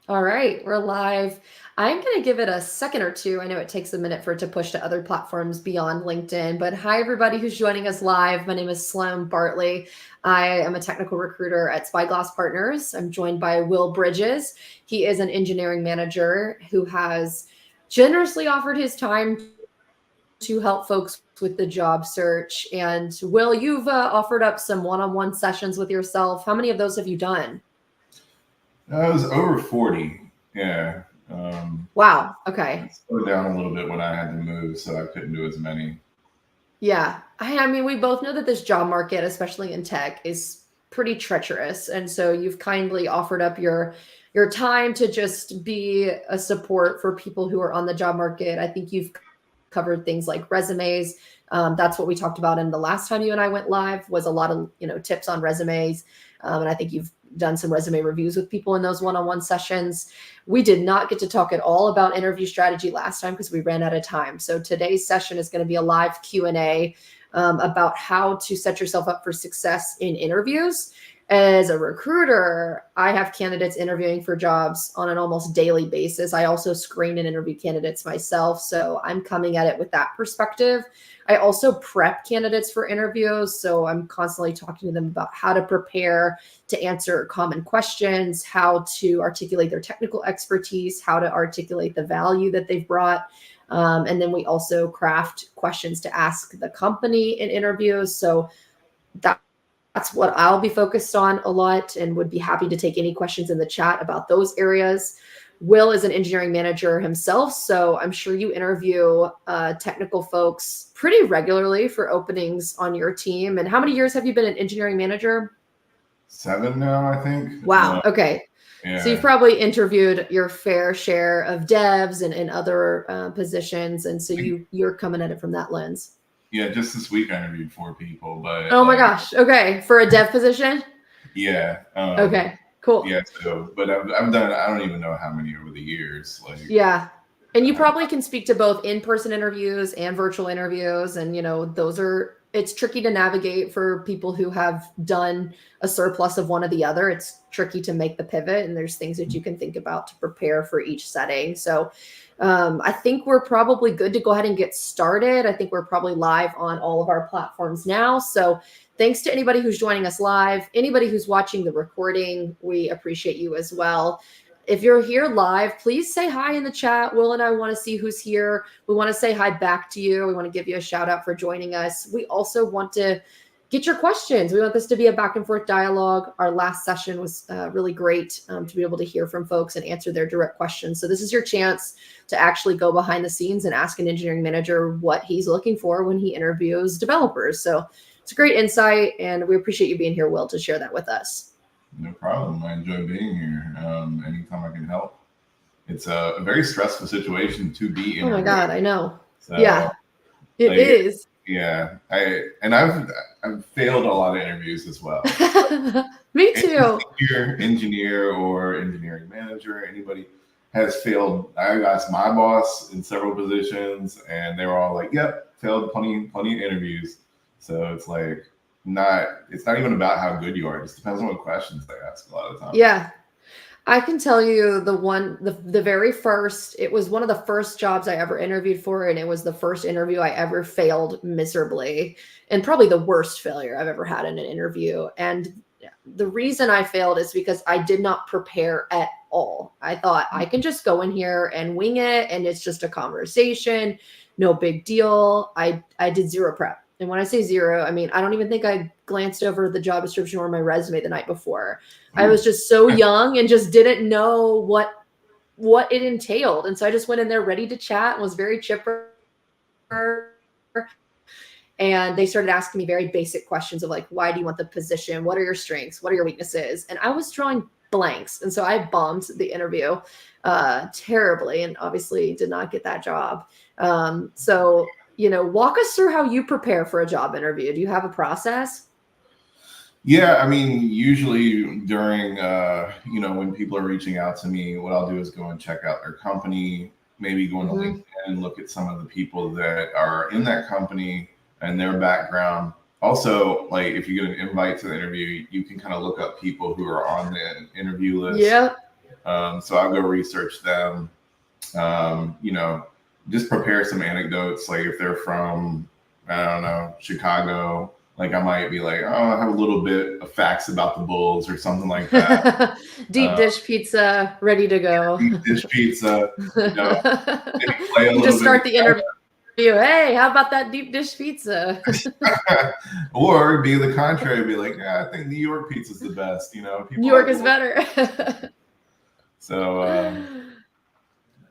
All right, we're live. I'm going to give it a second or two. I know it takes a minute for it to push to other platforms beyond LinkedIn, but hi, everybody who's joining us live. My name is Sloane Bartley. I am a technical recruiter at Spyglass Partners. I'm joined by Will Bridges. He is an engineering manager who has generously offered his time to help folks with the job search. And Will, you've offered up some one-on-one sessions with yourself. How many of those have you done? I was over 40. Yeah. Wow. Okay. It slowed down a little bit when I had to move, so I couldn't do as many. Yeah. I mean, we both know that this job market, especially in tech, is pretty treacherous. And so you've kindly offered up your time to just be a support for people who are on the job market. I think you've covered things like resumes. That's what we talked about in the last time you and I went live, was a lot of tips on resumes. And I think you've done some resume reviews with people in those one-on-one sessions. We did not get to talk at all about interview strategy last time because we ran out of time. So today's session is going to be a live Q&A about how to set yourself up for success in interviews. As a recruiter, I have candidates interviewing for jobs on an almost daily basis. I also screen and interview candidates myself, so I'm coming at it with that perspective. I also prep candidates for interviews, so I'm constantly talking to them about how to prepare to answer common questions, how to articulate their technical expertise, how to articulate the value that they've brought. And then we also craft questions to ask the company in interviews. So that's what I'll be focused on a lot, and would be happy to take any questions in the chat about those areas. Will is an engineering manager himself, so I'm sure you interview technical folks pretty regularly for openings on your team. And how many years have you been an engineering manager? 7 now, I think. Wow. Okay. Yeah. So you've probably interviewed your fair share of devs and other positions, and so you're coming at it from that lens. Yeah, just this week I interviewed 4 people, but oh my gosh. Okay, for a dev position. Yeah. Okay. Cool. Yeah. So, but I've done, I don't even know how many over the years. Yeah. And you probably can speak to both in-person interviews and virtual interviews. And, it's tricky to navigate for people who have done a surplus of one or the other. It's tricky to make the pivot, and there's things that you can think about to prepare for each setting. So I think we're probably good to go ahead and get started. I think we're probably live on all of our platforms now. So thanks to anybody who's joining us live, anybody who's watching the recording, we appreciate you as well. If you're here live, please say hi in the chat. Will and I want to see who's here. We want to say hi back to you. We want to give you a shout out for joining us. We also want to get your questions. We want this to be a back and forth dialogue. Our last session was really great to be able to hear from folks and answer their direct questions. So this is your chance to actually go behind the scenes and ask an engineering manager what he's looking for when he interviews developers. So it's a great insight, and we appreciate you being here, Will, to share that with us. No problem. I enjoy being here. Anytime I can help. It's a very stressful situation to be in. Oh my God, I know. So, yeah, it is. Yeah, I've failed a lot of interviews as well. Me too. Engineer or engineering manager, anybody has failed. I asked my boss in several positions, and they were all like, "Yep, failed plenty of interviews." So it's like it's not even about how good you are. It just depends on what questions they ask a lot of times. Yeah. I can tell you the very first, it was one of the first jobs I ever interviewed for, and it was the first interview I ever failed miserably, and probably the worst failure I've ever had in an interview. And the reason I failed is because I did not prepare at all. I thought I can just go in here and wing it, and it's just a conversation, no big deal. I did zero prep. And when I say zero, I mean, I don't even think I glanced over the job description or my resume the night before. I was just so young and just didn't know what it entailed. And so I just went in there ready to chat and was very chipper. And they started asking me very basic questions of like, why do you want the position? What are your strengths? What are your weaknesses? And I was drawing blanks. And so I bombed the interview terribly, and obviously did not get that job. So walk us through how you prepare for a job interview. Do you have a process? Yeah, I mean, usually during, when people are reaching out to me, what I'll do is go and check out their company, maybe go into LinkedIn and look at some of the people that are in that company and their background. Also, like if you get an invite to the interview, you can kind of look up people who are on the interview list. Yeah. So I'll go research them. You know, just prepare some anecdotes. Like if they're from, I don't know, Chicago, like I might be like, oh, I have a little bit of facts about the Bulls or something like that. Deep dish pizza ready to go. Deep dish pizza, you know, maybe play a You little just bit. start the interview. Hey, how about that deep dish pizza? Or be the contrary, be like, yeah, I think New York pizza's the best. You know, people New York like is better. So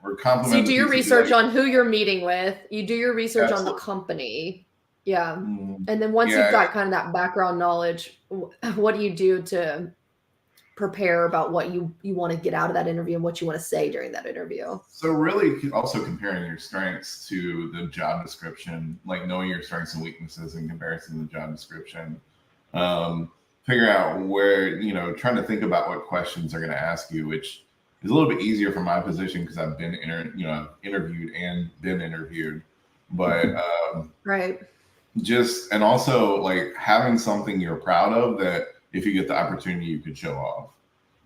we're So complimenting. you do your research on who you're meeting with. You do your research on the Absolutely. company. Yeah. Mm, And then once yeah, you've got kind of that background knowledge, what do you do to prepare about what you want to get out of that interview and what you want to say during that interview? So really also comparing your strengths to the job description, like knowing your strengths and weaknesses in comparison to the job description. Figure out where, you know, trying to think about what questions they're going to ask you, which is a little bit easier for my position because I've been, interviewed and been interviewed. But Right. just, and also like having something you're proud of that if you get the opportunity, you could show off.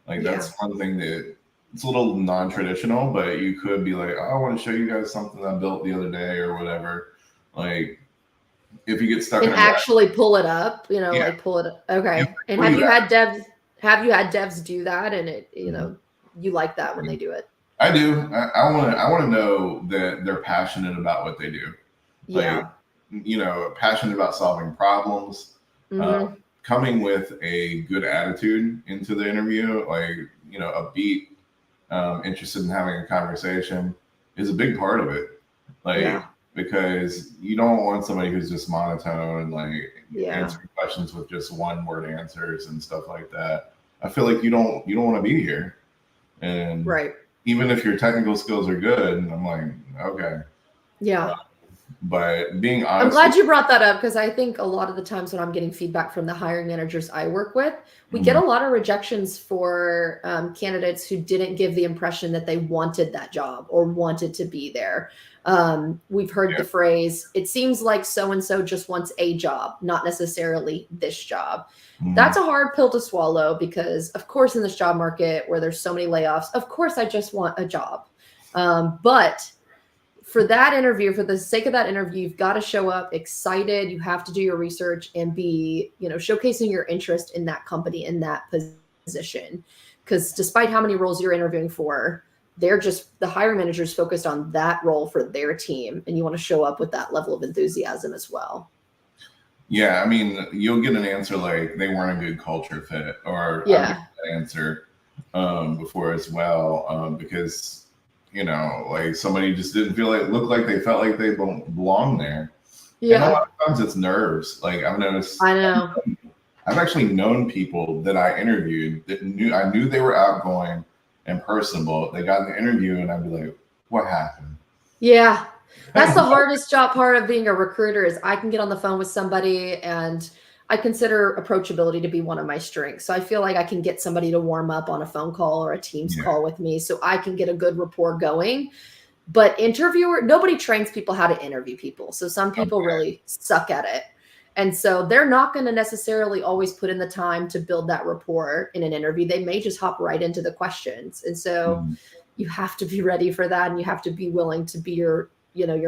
Like that's one thing that it's a little non-traditional, but you could be like, oh, I want to show you guys something I built the other day or whatever. Like if you get stuck and in actually pull it up, you know, Yeah. like pull it up. Okay. Yeah, And what do have you had devs do that? And it, you know, you like that when they do it? I do. I want to know that they're passionate about what they do. Yeah. Like, you know, passionate about solving problems, coming with a good attitude into the interview, like, you know, upbeat, interested in having a conversation is a big part of it. Like, because you don't want somebody who's just monotone and like answering questions with just one word answers and stuff like that. I feel like you don't want to be here. And even if your technical skills are good, I'm like, okay. Yeah. But being honest, I'm glad you brought that up because I think a lot of the times when I'm getting feedback from the hiring managers I work with, we get a lot of rejections for candidates who didn't give the impression that they wanted that job or wanted to be there. We've heard the phrase, it seems like so-and-so just wants a job, not necessarily this job. That's a hard pill to swallow because, of course, in this job market where there's so many layoffs, of course, I just want a job. But for that interview, for the sake of that interview, you've got to show up excited. You have to do your research and be, you know, showcasing your interest in that company, in that position. Because despite how many roles you're interviewing for, they're just, the hiring managers focused on that role for their team. And you want to show up with that level of enthusiasm as well. Yeah, I mean, you'll get an answer like they weren't a good culture fit, or I've get that answer before as well, because, you know, like somebody just didn't look like they felt like they belonged there. Yeah. And a lot of times it's nerves. Like I've noticed. I know. I've actually known people that I interviewed that I knew they were outgoing and personable. They got in the interview and I'd be like, what happened? Yeah. That's the hardest job part of being a recruiter is I can get on the phone with somebody and I consider approachability to be one of my strengths. So I feel like I can get somebody to warm up on a phone call or a Teams call with me so I can get a good rapport going. But nobody trains people how to interview people. So some people really suck at it. And so they're not going to necessarily always put in the time to build that rapport in an interview. They may just hop right into the questions. And so you have to be ready for that. And you have to be willing to be your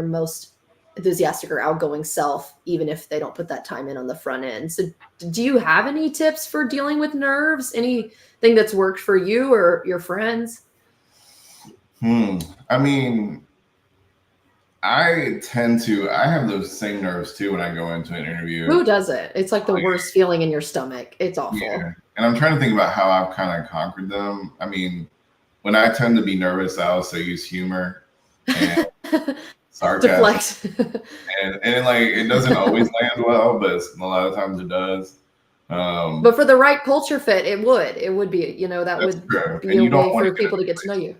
most enthusiastic or outgoing self, even if they don't put that time in on the front end. So do you have any tips for dealing with nerves? Anything that's worked for you or your friends? I mean, I have those same nerves too when I go into an interview. Who doesn't? It's like the worst feeling in your stomach. It's awful. Yeah. And I'm trying to think about how I've kind of conquered them. I mean, when I tend to be nervous, I also use humor and sarcasm. and it doesn't always land well, but a lot of times it does. But for the right culture fit, it would be, that would be a way for people to get to know you.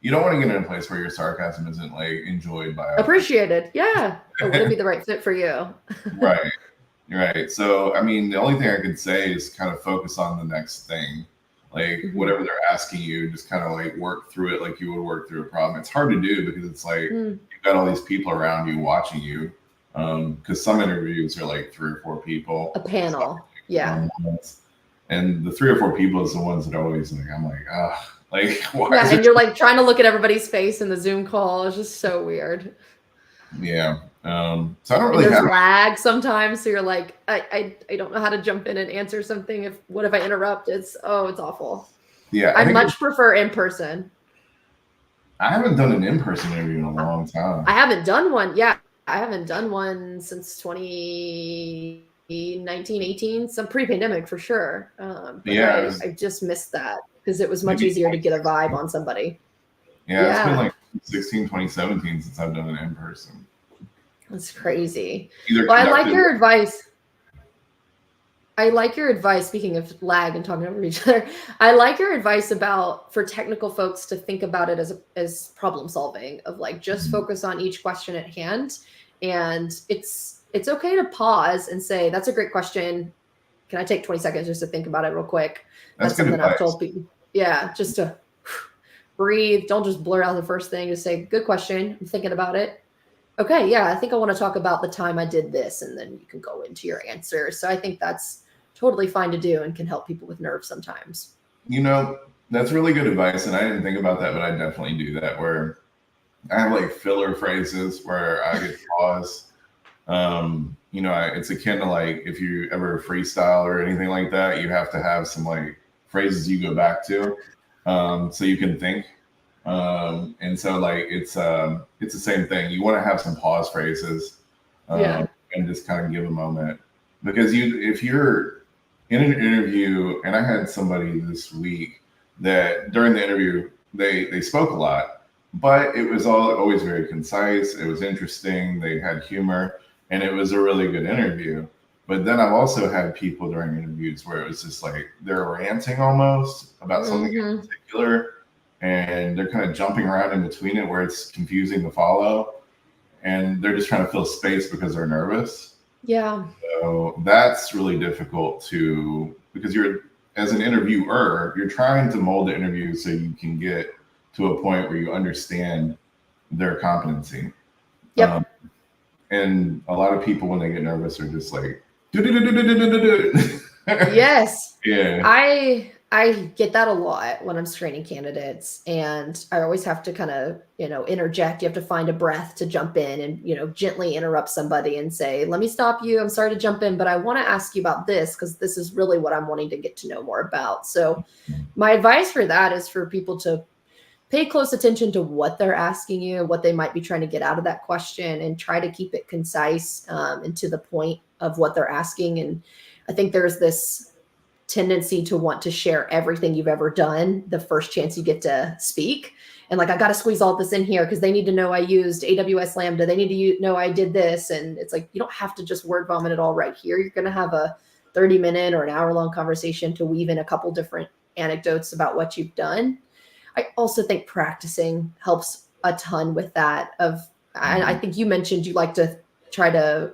You don't want to get in a place where your sarcasm isn't like enjoyed by others. Appreciated. Yeah. It wouldn't be the right fit for you. Right. So, I mean, the only thing I could say is kind of focus on the next thing. Like whatever they're asking you, just kind of like work through it like you would work through a problem. It's hard to do because it's like you've got all these people around you watching you. Because some interviews are like 3 or 4 people. A panel. Yeah. And the 3 or 4 people is the ones that always like, I'm like, Like, why Yeah, is and it? you're like trying to look at everybody's face in the Zoom call. It's just so weird. Yeah. So I don't And really there's have. lag sometimes. So you're like, I don't know how to jump in and answer something. What if I interrupt? It's awful. Yeah, I I think much prefer in person. I haven't done an in-person interview in a long time. I haven't done one. Yeah, I haven't done one since 2019, 18, some pre-pandemic for sure. But Yeah, it I was just missed that because it was much maybe easier to get a vibe 2016. on somebody. Yeah, it's been Yeah, like 2017 since I've done an in-person. that's crazy. Either Well, I like conducted. your advice. I like your advice. Speaking of lag and talking over each other, I like your advice about for technical folks to think about it as problem solving of like just focus on each question at hand, and it's okay to pause and say that's a great question. Can I take 20 seconds just to think about it real quick? That's That's good something I've advice. told people. Yeah, just to breathe. Don't just blurt out the first thing. Just say, good question. I'm thinking about it. Okay, yeah, I think I want to talk about the time I did this, and then you can go into your answer. So I think that's totally fine to do and can help people with nerves sometimes. You know, that's really good advice, and I didn't think about that, but I definitely do that. Where I have like filler phrases where I get pause. It's akin to like if you ever freestyle or anything like that, you have to have some like phrases you go back to, so you can think. And so like it's the same thing. You want to have some pause phrases, Yeah. and just kind of give a moment because if you're in an interview, and I had somebody this week that during the interview they spoke a lot, but it was always very concise. It was interesting. They had humor, and it was a really good interview. But then I've also had people during interviews where it was just like they're ranting almost about something in Hmm. particular, and they're kind of jumping around in between it where it's confusing to follow, and they're just trying to fill space because they're nervous. Yeah. So that's really difficult to because you're as an interviewer, you're trying to mold the interview so you can get to a point where you understand their competency. Um, Yep. and a lot of people when they get nervous are just like Yes. yeah. I get that a lot when I'm screening candidates, and I always have to kind of, interject. You have to find a breath to jump in and, gently interrupt somebody and say, "Let me stop you. I'm sorry to jump in, but I want to ask you about this because this is really what I'm wanting to get to know more about." So, my advice for that is for people to pay close attention to what they're asking you, what they might be trying to get out of that question, and try to keep it concise and to the point of what they're asking. And I think there's this tendency to want to share everything you've ever done the first chance you get to speak. And like, I got to squeeze all this in here because they need to know I used AWS Lambda. They need to know I did this. And it's like, you don't have to just word vomit it all right here. You're going to have a 30-minute or an hour-long conversation to weave in a couple different anecdotes about what you've done. I also think practicing helps a ton with that. I think you mentioned you like to try to,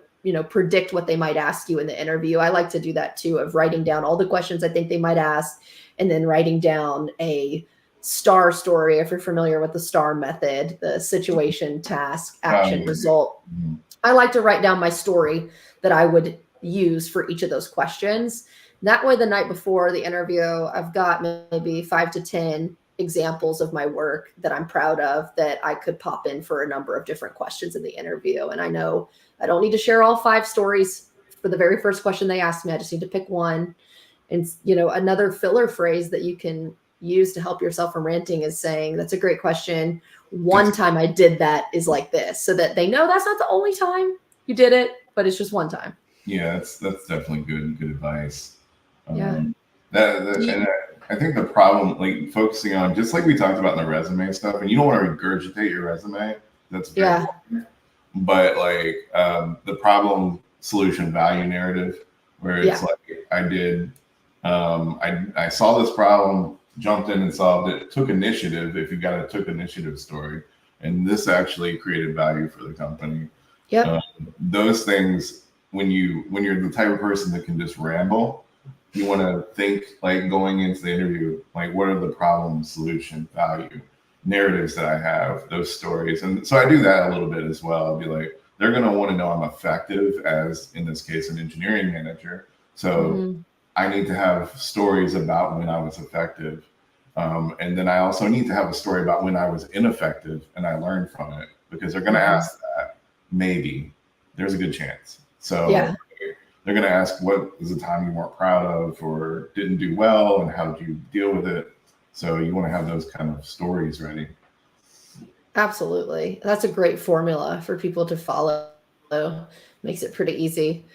predict what they might ask you in the interview. I like to do that too, of writing down all the questions I think they might ask, and then writing down a STAR story, if you're familiar with the STAR method, the situation, task, action, Yeah. result. I like to write down my story that I would use for each of those questions. That way, the night before the interview, I've got maybe 5 to 10 examples of my work that I'm proud of that I could pop in for a number of different questions in the interview. And I know I don't need to share all 5 stories for the very first question they asked me. I just need to pick one. And, another filler phrase that you can use to help yourself from ranting is saying, "That's a great question. One time I did that is like this," so that they know that's not the only time you did it, but it's just one time. Yeah, that's definitely good advice. Yeah. And I think the problem, like focusing on just like we talked about in the resume stuff, and you don't want to regurgitate your resume. That's very Yeah. important. But like the problem solution value narrative, where it's Yeah. like I did, I saw this problem, jumped in and solved it, took initiative. If you got a took initiative story, and this actually created value for the company. Yep. Those things, when you're the type of person that can just ramble, you want to think like going into the interview, like what are the problem, solution, value narratives that I have, those stories. And so I do that a little bit as well. I'll be like, they're going to want to know I'm effective as, in this case, an engineering manager. So Mhm. I need to have stories about when I was effective. And then I also need to have a story about when I was ineffective and I learned from it, because they're going to ask that. Maybe there's a good chance. So they're going to ask, what is a time you weren't proud of or didn't do well, and how did you deal with it? So you want to have those kind of stories ready. Absolutely. That's a great formula for people to follow. Makes it pretty easy.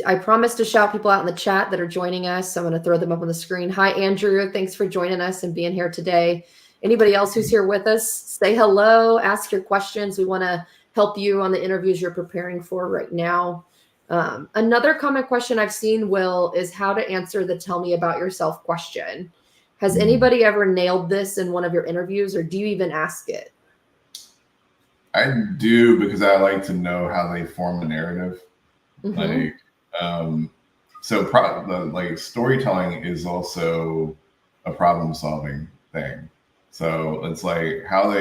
I promised to shout people out in the chat that are joining us. So I'm going to throw them up on the screen. Hi, Andrew. Thanks for joining us and being here today. Anybody else who's here with us, say hello, ask your questions. We want to help you on the interviews you're preparing for right now. Another common question I've seen, Will, is how to answer the tell me about yourself question. Has anybody ever nailed this in one of your interviews, or do you even ask it? I do, because I like to know how they form the narrative. Like, like storytelling is also a problem-solving thing. So it's like how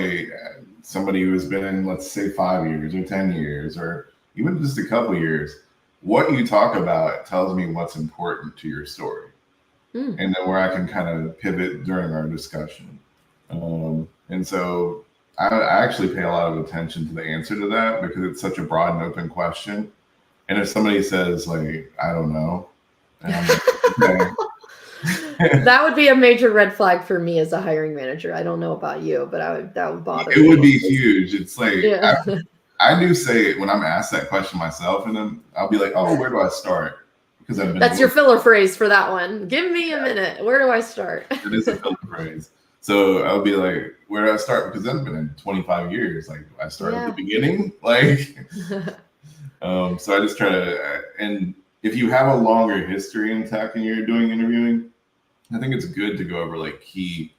somebody who has been in, let's say, 5 years or 10 years, or even just a couple years, what you talk about tells me what's important to your story. And then where I can kind of pivot during our discussion. And so I actually pay a lot of attention to the answer to that, because it's such a broad and open question. And if somebody says, like, I don't know, and I'm like, okay. That would be a major red flag for me as a hiring manager. I don't know about you, but that would bother me. It would be huge. It's like, I do say it when I'm asked that question myself, and then I'll be like, oh, where do I start? Because that's your filler phrase for that one. Give me a minute. Where do I start? It is a filler phrase. So I'll be like, where do I start? Because I've been in 25 years. Like, I start at the beginning. Like, so I just try to, and if you have a longer history in tech and you're doing interviewing, I think it's good to go over like key,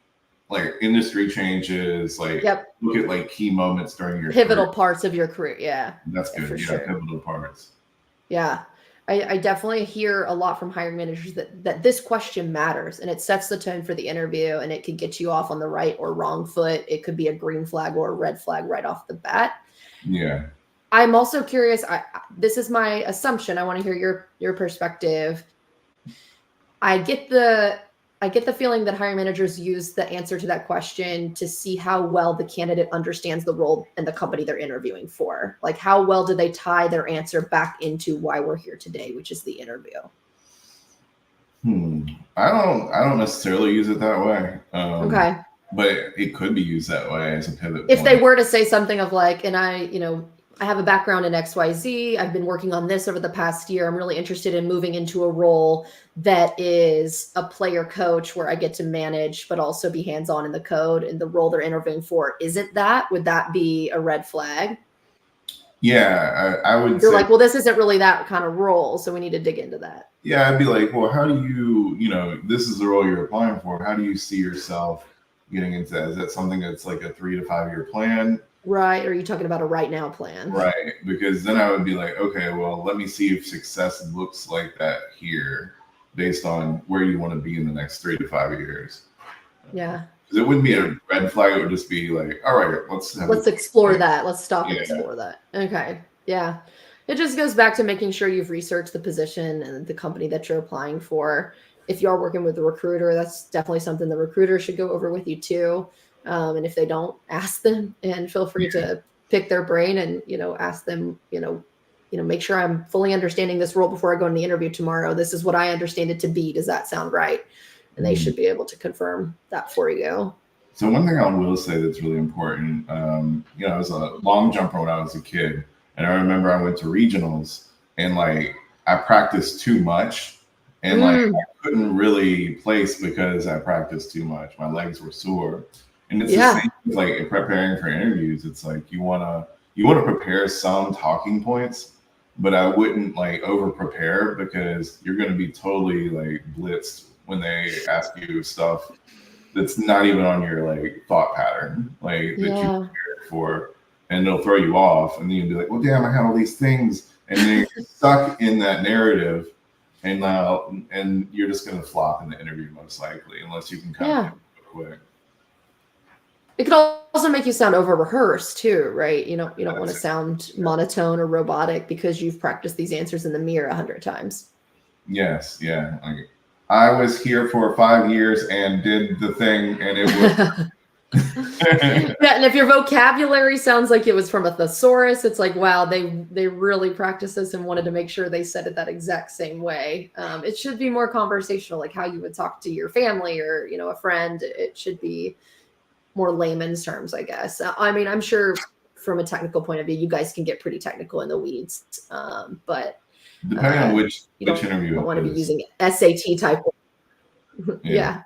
like industry changes, like look at like key moments during your pivotal parts of your career. Yeah. That's good. For sure. Pivotal parts. Yeah. I definitely hear a lot from hiring managers that this question matters, and it sets the tone for the interview, and it could get you off on the right or wrong foot. It could be a green flag or a red flag right off the bat. Yeah. I'm also curious. This is my assumption. I want to hear your perspective. I get the feeling that hiring managers use the answer to that question to see how well the candidate understands the role and the company they're interviewing for. Like, how well do they tie their answer back into why we're here today, which is the interview? I don't necessarily use it that way. Okay. But it could be used that way as a pivot if point. They were to say something of like, and I have a background in XYZ. I've been working on this over the past year. I'm really interested in moving into a role that is a player coach where I get to manage, but also be hands-on in the code, and the role they're interviewing for isn't that. Would that be a red flag? Yeah, I would You're like, well, this isn't really that kind of role, so we need to dig into that. Yeah, I'd be like, well, how do you, this is the role you're applying for. How do you see yourself getting into that? Is that something that's like a 3 to 5 year plan? Right. Or are you talking about a right now plan? Right. Because then I would be like, okay, well, let me see if success looks like that here based on where you want to be in the next 3 to 5 years. Yeah. Because it wouldn't be a red flag. It would just be like, all right, let's explore that. Let's stop and explore that. Okay. Yeah. It just goes back to making sure you've researched the position and the company that you're applying for. If you are working with a recruiter, that's definitely something the recruiter should go over with you too. And if they don't, ask them, and feel free to pick their brain and, ask them, make sure I'm fully understanding this role before I go in the interview tomorrow. This is what I understand it to be. Does that sound right? And they should be able to confirm that for you. So one thing I will say that's really important, I was a long jumper when I was a kid. And I remember I went to regionals, and like I practiced too much, and like I couldn't really place because I practiced too much. My legs were sore. And it's the same as like preparing for interviews. It's like you wanna prepare some talking points, but I wouldn't like over prepare, because you're gonna be totally like blitzed when they ask you stuff that's not even on your like thought pattern, like that you prepared for, and they'll throw you off, and then you'll be like, well, damn, I had all these things, and then you're stuck in that narrative, and you're just gonna flop in the interview most likely, unless you can kind of quick. It could also make you sound over rehearsed too, right? You don't want to sound monotone or robotic because you've practiced these answers in the mirror 100 times. Yes. Yeah. Like I was here for 5 years and did the thing, and it was. Yeah, and if your vocabulary sounds like it was from a thesaurus, it's like, wow, they really practiced this and wanted to make sure they said it that exact same way. It should be more conversational, like how you would talk to your family or a friend. It should be more layman's terms, I guess. I mean, I'm sure from a technical point of view, you guys can get pretty technical in the weeds, but Depending on which interview you don't want to be is. using SAT type. Yeah.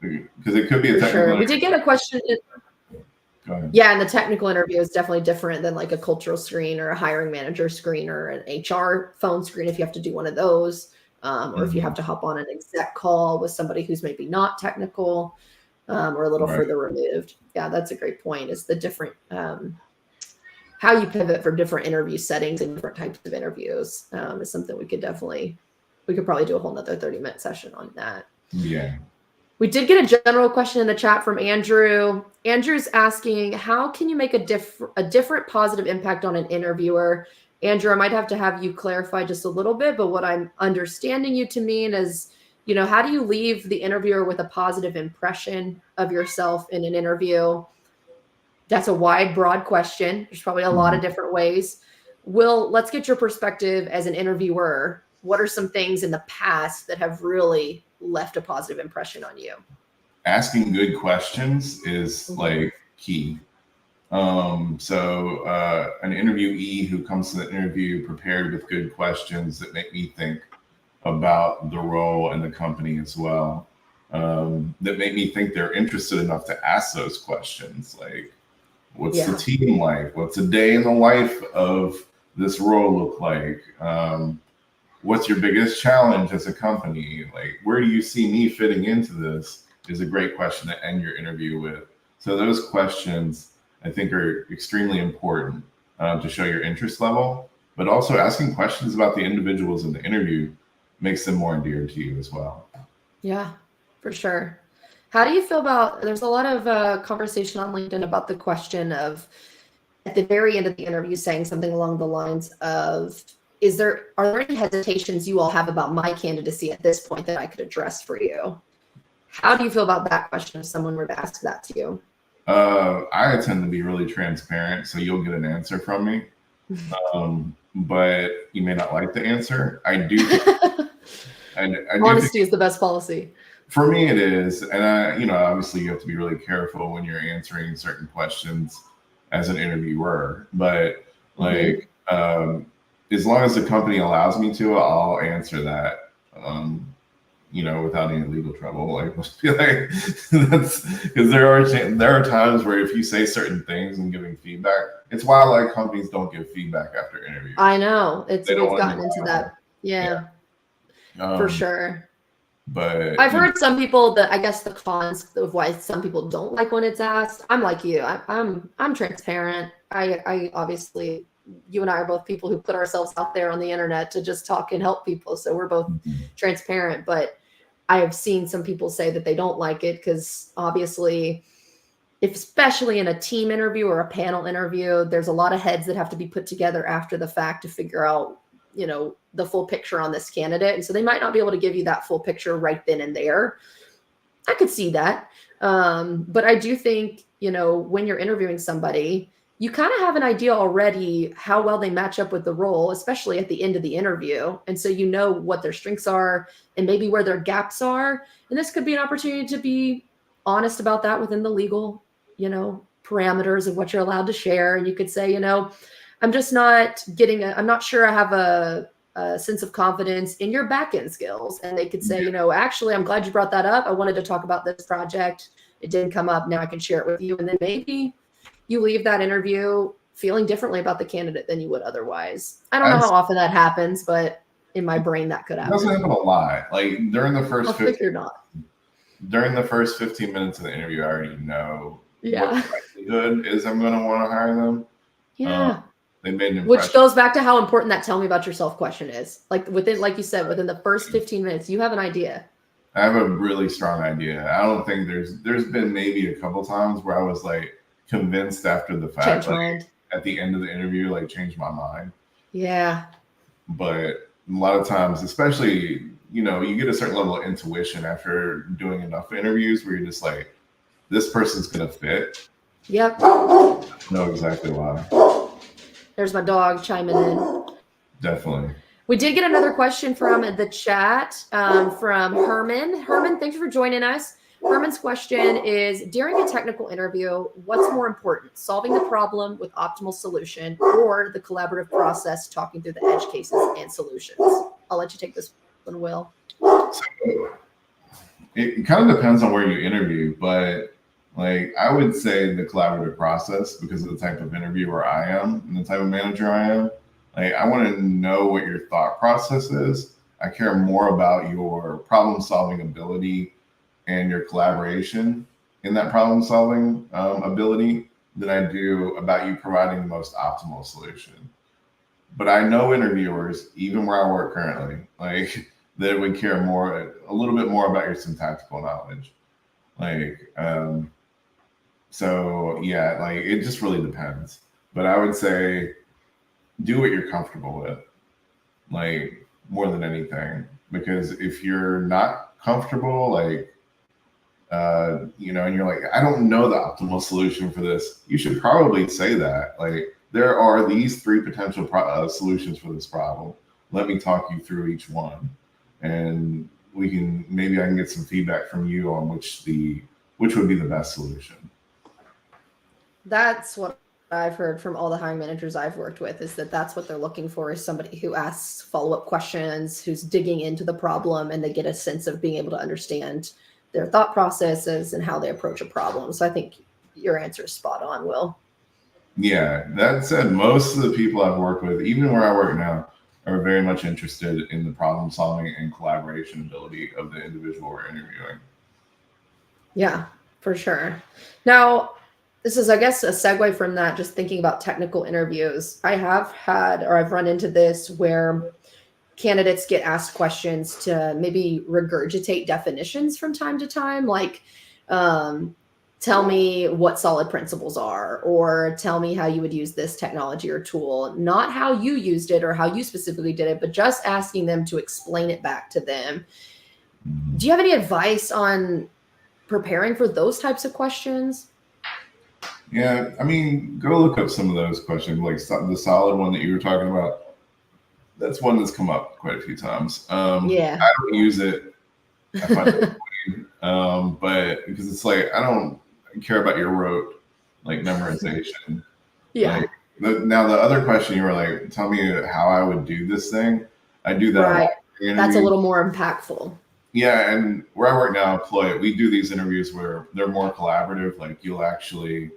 Because it could be a technical. Sure. We did get a question. Go ahead. Yeah, and the technical interview is definitely different than like a cultural screen or a hiring manager screen or an HR phone screen if you have to do one of those, or if you have to hop on an exec call with somebody who's maybe not technical or a little further removed. Yeah, that's a great point. Is the different how you pivot for different interview settings and different types of interviews is something we could probably do a whole nother 30-minute session on that. Yeah. We did get a general question in the chat from Andrew. Andrew's asking, how can you make a different positive impact on an interviewer? Andrew, I might have to have you clarify just a little bit, but what I'm understanding you to mean is, how do you leave the interviewer with a positive impression of yourself in an interview? That's a wide, broad question. There's probably a lot of different ways. Will, let's get your perspective as an interviewer. What are some things in the past that have really left a positive impression on you? Asking good questions is like key. So an interviewee who comes to the interview prepared with good questions that make me think about the role and the company as well, that make me think they're interested enough to ask those questions. Like, what's the team like? What's a day in the life of this role look like? What's your biggest challenge as a company? Like, where do you see me fitting into this is a great question to end your interview with. So those questions, I think, are extremely important to show your interest level, but also asking questions about the individuals in the interview makes them more endeared to you as well. Yeah, for sure. How do you feel about, there's a lot of conversation on LinkedIn about the question of, at the very end of the interview, saying something along the lines of, are there any hesitations you all have about my candidacy at this point that I could address for you? How do you feel about that question if someone were to ask that to you? I tend to be really transparent, so you'll get an answer from me. But you may not like the answer. I do. Honesty is the best policy. For me, it is. And obviously you have to be really careful when you're answering certain questions as an interviewer, but as long as the company allows me to, I'll answer that, without any legal trouble. Like, that's because there are times where if you say certain things and giving feedback, it's why companies don't give feedback after interviews. I know we've gotten into that. Yeah. For sure. But I've heard some people that, I guess, the cons of why some people don't like when it's asked. I'm like you. I'm transparent. I obviously, you and I are both people who put ourselves out there on the internet to just talk and help people. So we're both transparent, but I have seen some people say that they don't like it because obviously, especially in a team interview or a panel interview, there's a lot of heads that have to be put together after the fact to figure out, the full picture on this candidate. And so they might not be able to give you that full picture right then and there. I could see that. But I do think, when you're interviewing somebody, you kind of have an idea already how well they match up with the role, especially at the end of the interview. And so what their strengths are and maybe where their gaps are. And this could be an opportunity to be honest about that within the legal, parameters of what you're allowed to share. And you could say, I'm just not I'm not sure I have a sense of confidence in your back-end skills. And they could say, actually, I'm glad you brought that up. I wanted to talk about this project. It didn't come up. Now I can share it with you. And then maybe you leave that interview feeling differently about the candidate than you would otherwise. I don't know how often that happens, but in my brain, that could happen. It doesn't happen a lot. Like during the first during the first 15 minutes of the interview, I already know what the likelihood is I'm going to want to hire them. Yeah. They made an impression. Which goes back to how important that tell me about yourself question is. Like you said, within the first 15 minutes, you have an idea. I have a really strong idea. I don't think there's been maybe a couple times where I was like convinced after the fact, at the end of the interview, changed my mind. Yeah. But a lot of times, especially you get a certain level of intuition after doing enough interviews where you're just like, this person's gonna fit. Yep. Know exactly why. There's my dog chiming in. Definitely. We did get another question from the chat from Herman. Herman, thanks for joining us. Herman's question is, during a technical interview, what's more important, solving the problem with optimal solution or the collaborative process, talking through the edge cases and solutions? I'll let you take this one, Will. So it kind of depends on where you interview, but like I would say the collaborative process, because of the type of interviewer I am and the type of manager I am. Like, I want to know what your thought process is. I care more about your problem solving ability and your collaboration in that problem solving ability than I do about you providing the most optimal solution. But I know interviewers, even where I work currently, like that would care a little bit more about your syntactical knowledge. Like, so yeah, like it just really depends. But I would say do what you're comfortable with, like more than anything. Because if you're not comfortable, like, and you're like, I don't know the optimal solution for this, you should probably say that. Like, there are these 3 potential solutions for this problem. Let me talk you through each one. And maybe I can get some feedback from you on which would be the best solution. That's what I've heard from all the hiring managers I've worked with, is that's what they're looking for, is somebody who asks follow-up questions, who's digging into the problem, and they get a sense of being able to understand their thought processes and how they approach a problem. So I think your answer is spot on, Will. Yeah, that said, most of the people I've worked with, even where I work now, are very much interested in the problem solving and collaboration ability of the individual we're interviewing. Yeah, for sure. Now, this is, I guess, a segue from that, just thinking about technical interviews. I've run into this where candidates get asked questions to maybe regurgitate definitions from time to time, like tell me what solid principles are, or tell me how you would use this technology or tool, not how you used it or how you specifically did it, but just asking them to explain it back to them. Do you have any advice on preparing for those types of questions? Yeah, I mean, go look up some of those questions, like the solid one that you were talking about. That's one that's come up quite a few times. Yeah. I don't use it. I find it funny, but because it's like, I don't care about your rote, like memorization. Yeah. Like, now the other question, you were like, tell me how I would do this thing. I do that. Right. That's a little more impactful. Yeah, and where I work now, Employ, we do these interviews where they're more collaborative. Like, you'll actually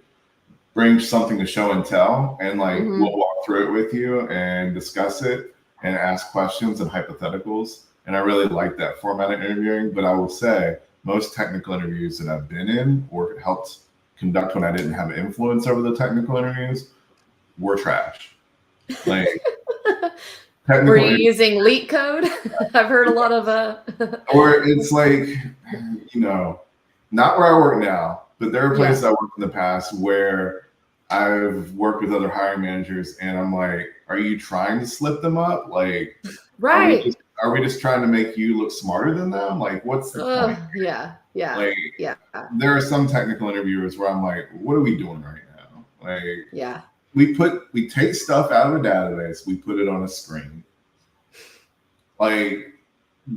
bring something to show and tell, and like we'll walk through it with you and discuss it and ask questions and hypotheticals. And I really like that format of interviewing. But I will say, most technical interviews that I've been in or helped conduct when I didn't have influence over the technical interviews were trash. Like, were you using leak code? I've heard a lot of or it's like, not where I work now, but there are places I worked in the past where I've worked with other hiring managers, and I'm like, are you trying to slip them up? Like, right. Are we just trying to make you look smarter than them? Like, what's the point? Yeah. Like, there are some technical interviewers where I'm like, what are we doing right now? Like, we take stuff out of a database, we put it on a screen. Like,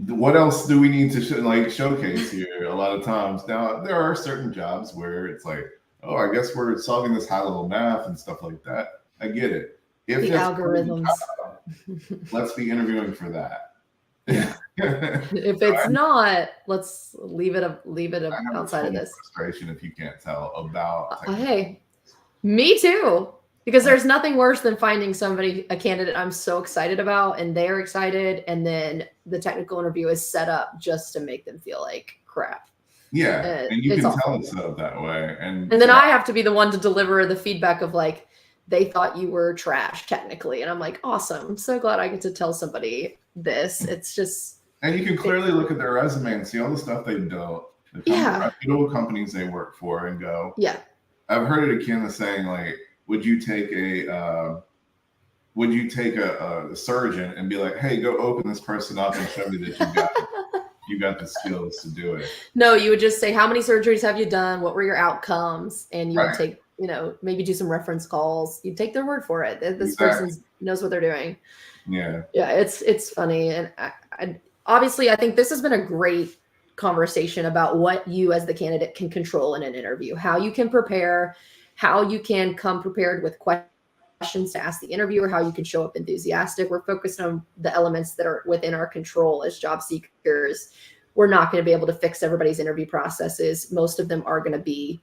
what else do we need to showcase here? A lot of times now, there are certain jobs where it's like, oh, I guess we're solving this high level math and stuff like that. I get it. If the algorithms, let's be interviewing for that. Yeah. If it's not, let's leave it outside of this. Frustration if you can't tell about. Hey, me too. Because there's nothing worse than finding a candidate I'm so excited about, and they're excited, and then the technical interview is set up just to make them feel like crap. Yeah, and you can tell it's set up that way. And then I have to be the one to deliver the feedback of like, they thought you were trash technically. And I'm like, awesome. I'm so glad I get to tell somebody this. It's just. And you can clearly look at their resume and see all the stuff they've done. The reputable companies they work for, and go, yeah. I've heard it akin to saying, like, would you take a would you take a surgeon and be like, hey, go open this person up and show me that you got the skills to do it? No, you would just say, how many surgeries have you done? What were your outcomes? And you would Right. take, maybe do some reference calls. You take their word for it. This Exactly. person knows what they're doing. Yeah. Yeah, it's funny. And obviously, I think this has been a great conversation about what you as the candidate can control in an interview, how you can prepare, how you can come prepared with questions to ask the interviewer, how you can show up enthusiastic. We're focused on the elements that are within our control as job seekers. We're not going to be able to fix everybody's interview processes. Most of them are going to be,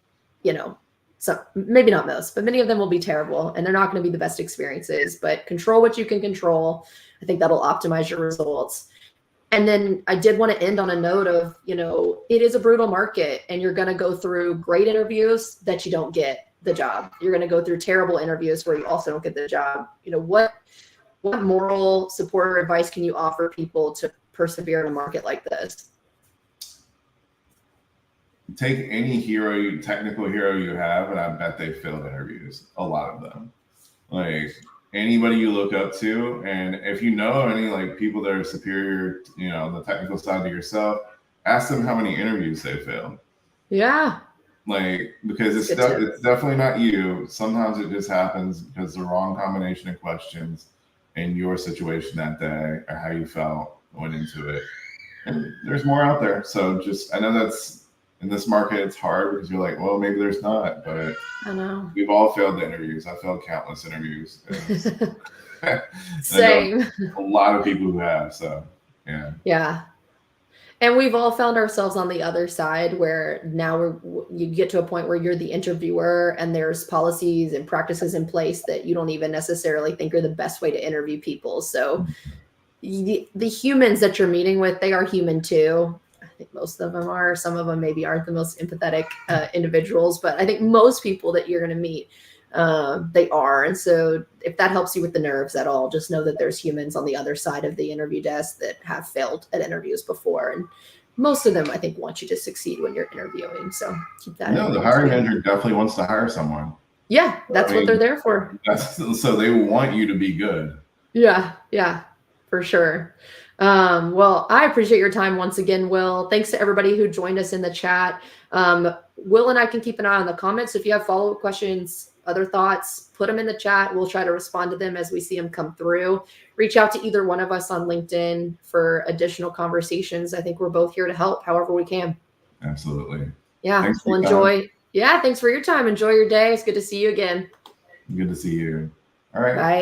so maybe not most, but many of them will be terrible, and they're not going to be the best experiences. But control what you can control. I think that'll optimize your results. And then I did want to end on a note of, it is a brutal market, and you're going to go through great interviews that you don't get the job. You're going to go through terrible interviews where you also don't get the job. What moral support or advice can you offer people to persevere in a market like this? Take any technical hero you have, and I bet they failed interviews. A lot of them. Like anybody you look up to, and if you know any like people that are superior, on the technical side to yourself, ask them how many interviews they failed. Yeah. Like, because it's definitely not you. Sometimes it just happens because the wrong combination of questions in your situation that day or how you felt going into it. And there's more out there. So I know that's in this market, it's hard because you're like, well, maybe there's not, but I know we've all failed the interviews. I failed countless interviews. Same. A lot of people who have. So, yeah. Yeah. And we've all found ourselves on the other side where now you get to a point where you're the interviewer and there's policies and practices in place that you don't even necessarily think are the best way to interview people. So the humans that you're meeting with, they are human too. I think most of them are. Some of them maybe aren't the most empathetic individuals, but I think most people that you're going to meet, they are. And so if that helps you with the nerves at all, just know that there's humans on the other side of the interview desk that have failed at interviews before. And most of them, I think, want you to succeed when you're interviewing. So keep that in mind. The hiring manager definitely wants to hire someone. Yeah, that's what they're there for. So they want you to be good. Yeah, for sure. Well, I appreciate your time once again, Will. Thanks to everybody who joined us in the chat. Will and I can keep an eye on the comments. If you have follow-up questions, other thoughts, put them in the chat. We'll try to respond to them as we see them come through. Reach out to either one of us on LinkedIn for additional conversations. I think we're both here to help however we can. Absolutely. Yeah, we'll enjoy. Yeah, thanks for your time. Enjoy your day. It's good to see you again. Good to see you. All right. Bye.